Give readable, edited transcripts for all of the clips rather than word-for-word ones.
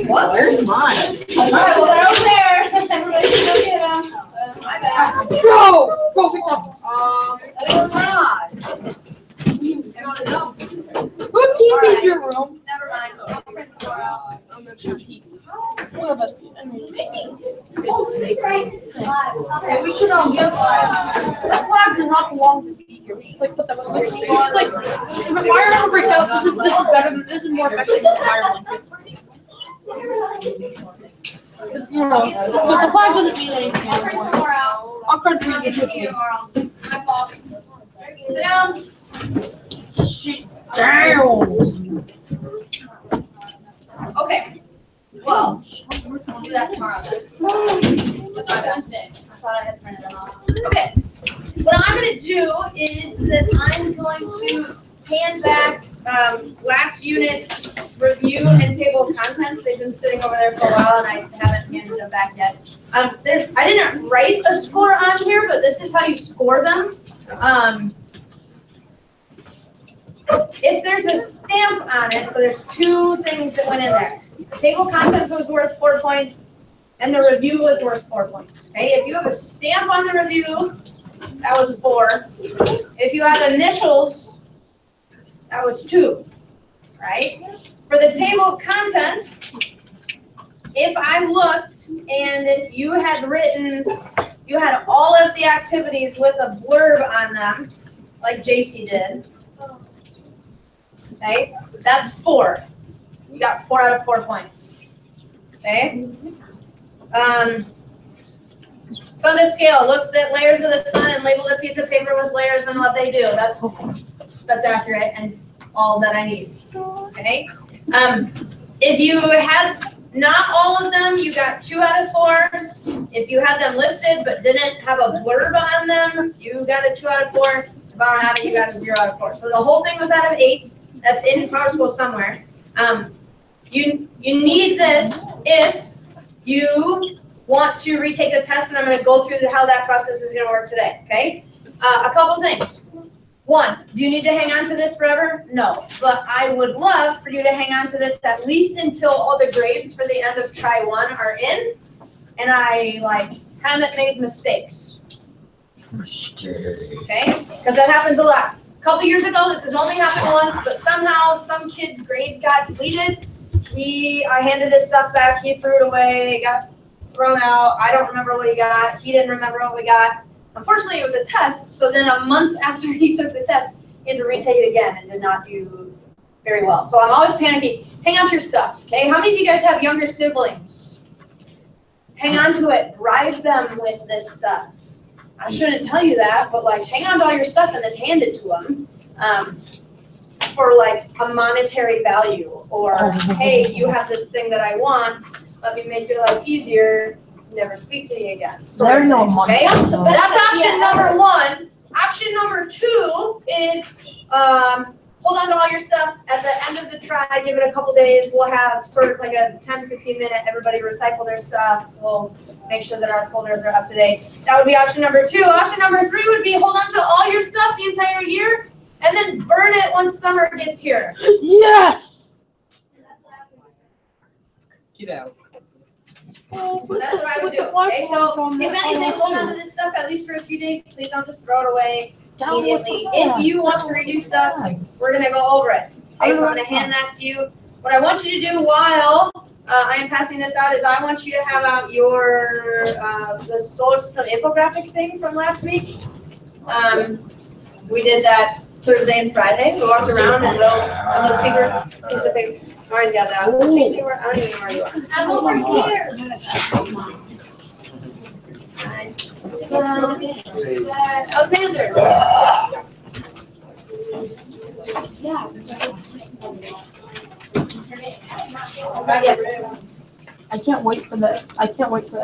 What? Where's mine? All right, well, they're over there. Everybody can go get them. My bad. Go pick up. Who TV's your room? Never mind. I'll print some more out. I'm gonna show TV. What about you? Okay, we should get that flag does not belong to be here. We should like put them on the stage. It's like if a fire never breaks out, this is better than this is more effective than fire blanket. You know, but the flag doesn't mean anything I'll print some more out. I'll start doing it with you. My fault. Sit down. Shit down. Okay. Well, we'll do that tomorrow then. That's my bad. I thought I had printed them off. Okay. What I'm going to do is that I'm going to hand back last unit's review and table of contents. They've been sitting over there for a while, and I haven't handed them back yet. I didn't write a score on here, but this is how you score them. If there's a stamp on it, so there's two things that went in there. The table of contents was worth 4 points, and the review was worth 4 points. Okay, if you have a stamp on the review, that was 4. If you have initials, that was 2. Right? For the table of contents, if I looked and if you had written, you had all of the activities with a blurb on them, like JC did. Okay, that's 4. You got 4 out of 4 points. Okay. Sun to scale. Looked at layers of the sun and labeled a piece of paper with layers and what they do. That's accurate and all that I need. Okay. If you had not all of them, you got 2 out of 4. If you had them listed but didn't have a blurb on them, you got a 2 out of 4. If I don't have it, you got a 0 out of 4. So the whole thing was out of 8. That's in PowerSchool somewhere. You need this if you want to retake the test, and I'm going to go through how that process is going to work today. Okay? A couple things. 1, do you need to hang on to this forever? No, but I would love for you to hang on to this at least until all the grades for the end of Try 1 are in, and I haven't made mistakes. Okay? Because that happens a lot. A couple years ago, this has only happened once, but somehow some kid's grade got deleted. I handed his stuff back. He threw it away. It got thrown out. I don't remember what he got. He didn't remember what we got. Unfortunately, it was a test. So then a month after he took the test, he had to retake it again and did not do very well. So I'm always panicking. Hang on to your stuff, okay? How many of you guys have younger siblings? Hang on to it. Bribe them with this stuff. I shouldn't tell you that, but hang on to all your stuff and then hand it to them for a monetary value, or hey, you have this thing that I want. Let me make your life easier. Never speak to me again. There's no money. Okay? That's option number 1. Option number 2 is hold on to all your stuff. At the end of the try, give it a couple days. We'll have sort of a 10-15 minute, everybody recycle their stuff. We'll make sure that our folders are up to date. That would be option number 2. Option number 3 would be hold on to all your stuff the entire year and then burn it once summer gets here. Yes! Get out. That's what I would do. Okay, so if anything, hold on to this stuff at least for a few days. Please don't just throw it away immediately. If you want to redo stuff, we're going to go over it. Okay, so I'm going to hand that to you. What I want you to do while I am passing this out is I want you to have out your the solar system infographic thing from last week. We did that Thursday and Friday. We walked around and wrote some of those pieces of paper. I already got that. Casey, I don't even know where you are. I'm over here. Alexander. I can't wait for the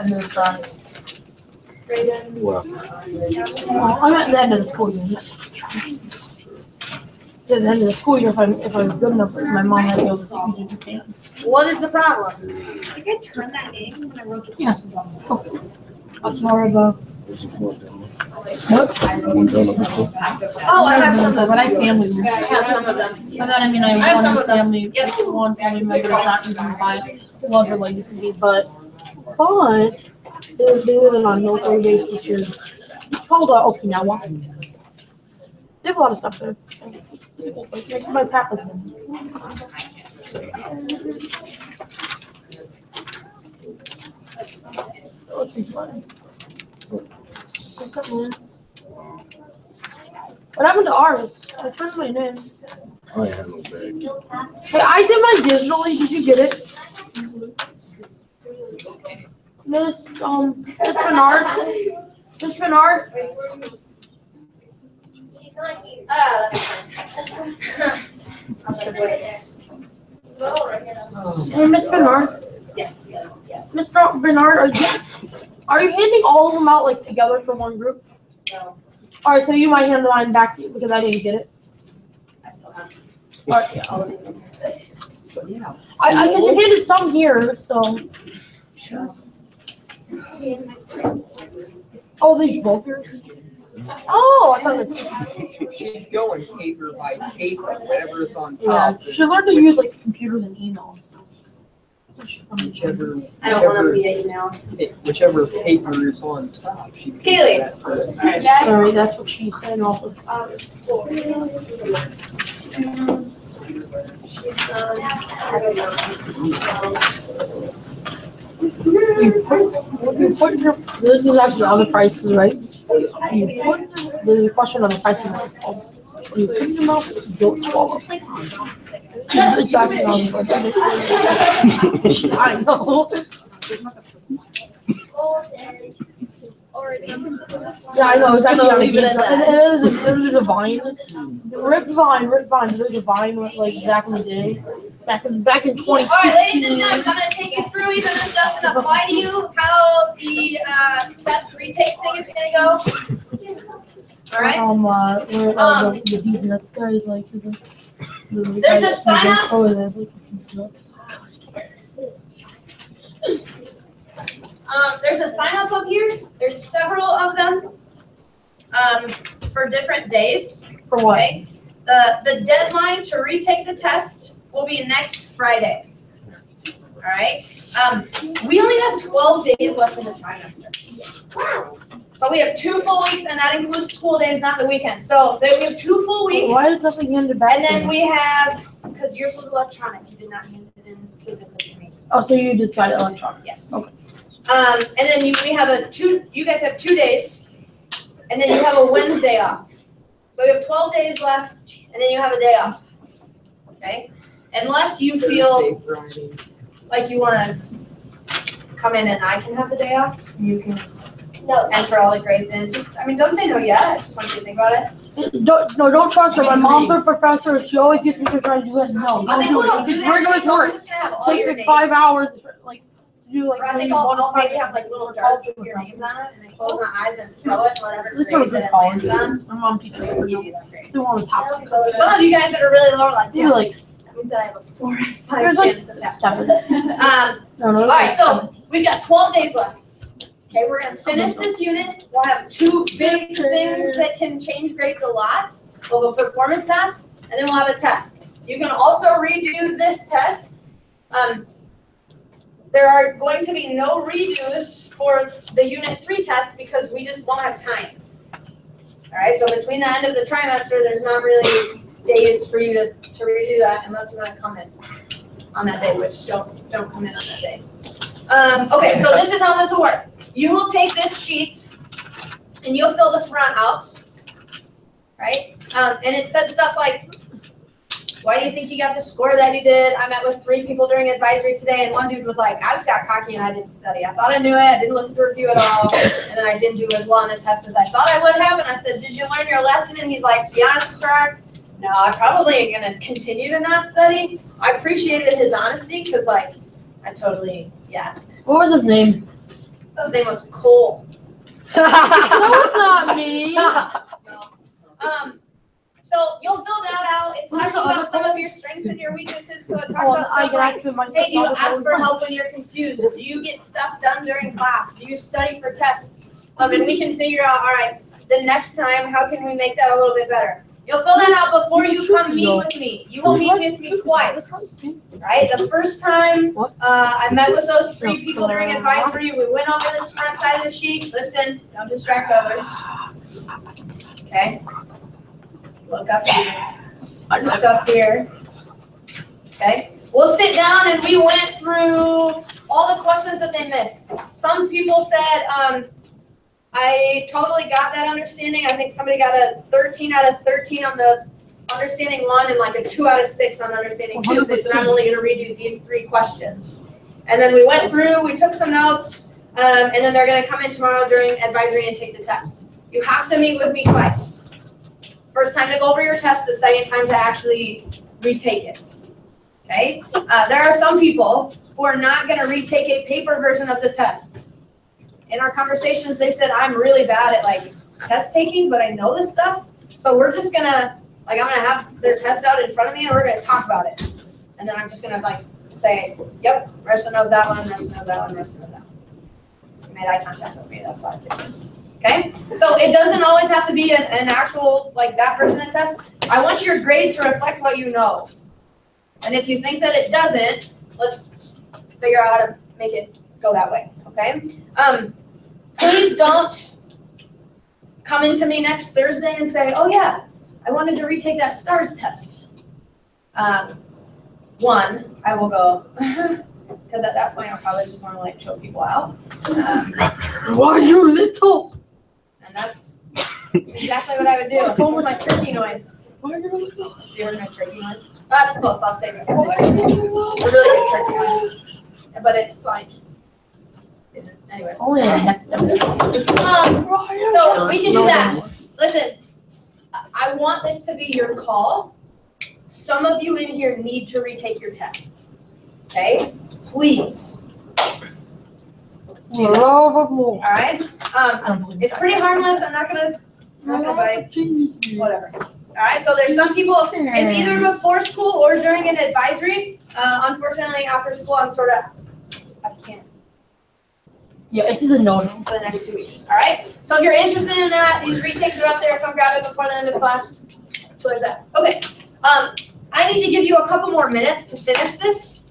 end of the try. Brayden. Well, I'm at the end of the school year. At the end of the school year, if I was good enough, my mom had to be able to take me to Japan. What is the problem? I think I turned that in when I wrote the Yeah. question. What? Oh, I have some of But I them. family. I have some of them. But then, I mean, I have have some one of them. family, Yep. one family member that's not even blood related to me, but they live in a military base, which is, it's called Okinawa. They have a lot of stuff there. Like my papa's been. Let's be fun. What happened to ours? I turned mine in. I ain't had no bag. Hey, I did mine digitally. Did you get it? Miss Bernard? Miss Bernard? That makes sense. Hey, Miss Bernard? Yes. Miss Bernard, are you handing all of them out like together for one group? No, Alright, so you might hand mine back to you because I didn't get it. I still have. Alright, yeah, all of these. I handed some here, so. Oh, these Vulgars? Oh, I thought it was. She's going paper by paper, whatever's on Yeah, top. she should learn to use like computers and emails. Whichever, I don't want them via email. whichever paper is on top. She can do Kaylee. that first. Alright, that's what she said also. This is actually on the prices, right? There's a question on the pricing that is called. When you put your mouth, don't swallow. It's actually on the prices. I know. Yeah, I know. It's actually on the Leave it at game. And there's a Vine. Rip Vine. There's a Vine like back in the day. Back in 2015. All right, ladies and gentlemen, I'm going to take you through even this doesn't apply to you, how the test retake thing is going to go. All right. The nuts guys like. There's a sign up. There's a sign up here. There's several of them for different days. For what? Okay. The deadline to retake the test will be next Friday. All right. We only have 12 days left in the trimester. So we have 2 full weeks, and that includes school days, not the weekend. So we have 2 full weeks. Why is nothing handed back? And then we have, because yours was electronic, you did not hand it in physically to me. Oh, so you just got it electronic? Yes. Okay. And then we have you guys have 2 days, and then you have a Wednesday off. So we have 12 days left, and then you have a day off. Okay? Unless you feel Thursday, Friday. like you want to come in and I can have the day off, you can enter all the grades in. Just, I mean, don't say no yet. I just want you to think about it. Don't trust her. My mom's a professor. She always gets me to try to do it. No, I think don't we'll do do it. that. We're going to I'm work. just gonna have all Takes your like names. 5 hours, like to do like. Or I think one I'll maybe assignment. have like little darts with your names on it, and then close my eyes and throw it whatever This grade is a that good it college. lands on. My mom teaches me. I'll give you that grade. They want the top. Some of you guys that are really low are like, You're yes. like, That means that I have a 4 out of 5 there's like chance to pass. 7. No, All right, so we've got 12 days left. Okay, we're gonna finish this unit. We'll have 2 big things that can change grades a lot. We'll have a performance task, and then we'll have a test. You can also redo this test. There are going to be no redos for the Unit 3 test because we just won't have time. All right, so between the end of the trimester, there's not really days for you to redo that unless you want to come in on that day, which don't come in on that day. Okay, so this is how this will work. You will take this sheet and you'll fill the front out, right? And it says stuff like, why do you think you got the score that you did? I met with 3 people during advisory today, and one dude was like, I just got cocky and I didn't study. I thought I knew it, I didn't look at the review at all, and then I didn't do as well on the test as I thought I would have. And I said, did you learn your lesson? And he's like, to be honest, Mr. Hart, no, I probably ain't gonna continue to not study. I appreciated his honesty, because like, I totally, yeah. What was his name? His name was Cole. No, it's not me. No. So you'll fill that out. It's What's talking the other about some part? of your strengths and your weaknesses. So it talks Oh, about I stuff can like, actually might. hey, do you ask for help when you're confused? Do you get stuff done during class? Do you study for tests? And we can figure out, all right, the next time, how can we make that a little bit better? You'll fill that out before you come meet with me. You will meet with me twice, right? The first time, I met with those 3 people during advisory. We went over this front side of the sheet. Listen, don't distract others. Okay? Look up here. Look up here. Okay? We'll sit down and we went through all the questions that they missed. Some people said, I totally got that understanding. I think somebody got a 13 out of 13 on the understanding 1 and like a 2 out of 6 on understanding 2. So they said, I'm only going to redo these 3 questions. And then we went through, we took some notes, and then they're going to come in tomorrow during advisory and take the test. You have to meet with me twice. First time to go over your test, the second time to actually retake it. Okay? There are some people who are not going to retake a paper version of the test. In our conversations, they said, I'm really bad at like test taking, but I know this stuff. So we're just gonna, like, I'm gonna have their test out in front of me and we're gonna talk about it. And then I'm just gonna like say, yep, Marissa knows that one, Marissa knows that one, Marissa knows that one. You made eye contact with me, that's why I did. Okay? So it doesn't always have to be an actual, like that version of test. I want your grade to reflect what you know. And if you think that it doesn't, let's figure out how to make it go that way. Okay? Please don't come into me next Thursday and say, oh yeah, I wanted to retake that STARS test. One, I will go, because at that point I'll probably just want to like choke people out. Why you little? And that's exactly what I would do. With my turkey noise. Why you little? You heard my turkey noise? That's close, I'll save it. It's a really good turkey noise. But it's like, anyways. Oh yeah. So we can do that. Listen, I want this to be your call. Some of you in here need to retake your test. Okay? Please. All right? It's pretty harmless. I'm not gonna bite. Whatever. All right, so there's some people, it's either before school or during an advisory. Unfortunately, after school, I'm sort of, I can't. Yeah, it's a no. For the next 2 weeks, all right? So if you're interested in that, these retakes are up there. Come grab it before the end of class. So there's that. Okay. I need to give you a couple more minutes to finish this.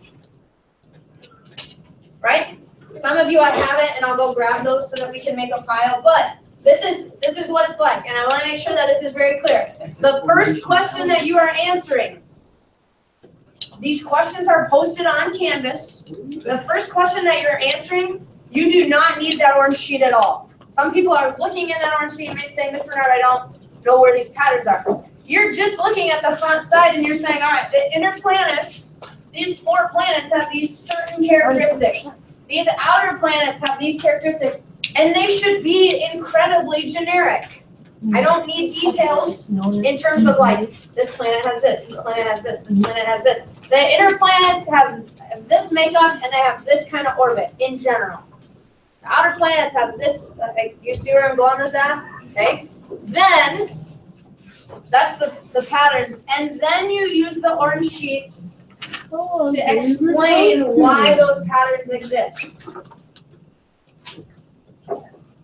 Right? Some of you I have it, and I'll go grab those so that we can make a pile. But this is what it's like, and I want to make sure that this is very clear. The first question that you are answering. These questions are posted on Canvas. The first question that you're answering, you do not need that orange sheet at all. Some people are looking at that orange sheet and saying, Ms. Bernard, I don't know where these patterns are. You're just looking at the front side and you're saying, all right, the inner planets, these 4 planets have these certain characteristics. These outer planets have these characteristics, and they should be incredibly generic. I don't need details in terms of like, this planet has this planet has this planet has this. The inner planets have this makeup and they have this kind of orbit in general. The outer planets have this, like, you see where I'm going with that? Okay. Then, that's the patterns. And then you use the orange sheet to explain why those patterns exist.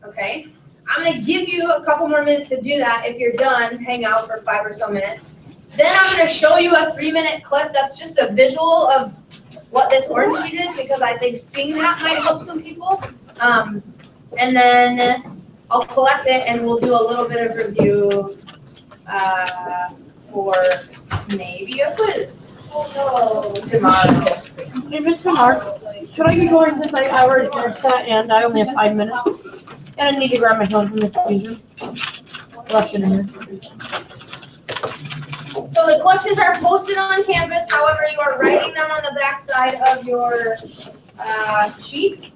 Okay? I'm going to give you a couple more minutes to do that. If you're done, hang out for 5 or so minutes. Then I'm going to show you a 3-minute clip that's just a visual of what this orange sheet is, because I think seeing that might help some people. And then I'll collect it and we'll do a little bit of review for maybe a quiz tomorrow. Hey, Mr. Mark, should I get going since I already finished that and I only have 5 minutes? And I need to grab my phone from the computer. Left it in here. So the questions are posted on Canvas. However, you are writing them on the back side of your sheet.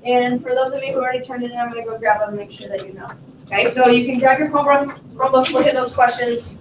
And for those of you who already turned it in, I'm going to go grab them and make sure that you know. Okay, so you can grab your Chromebooks, look at those questions.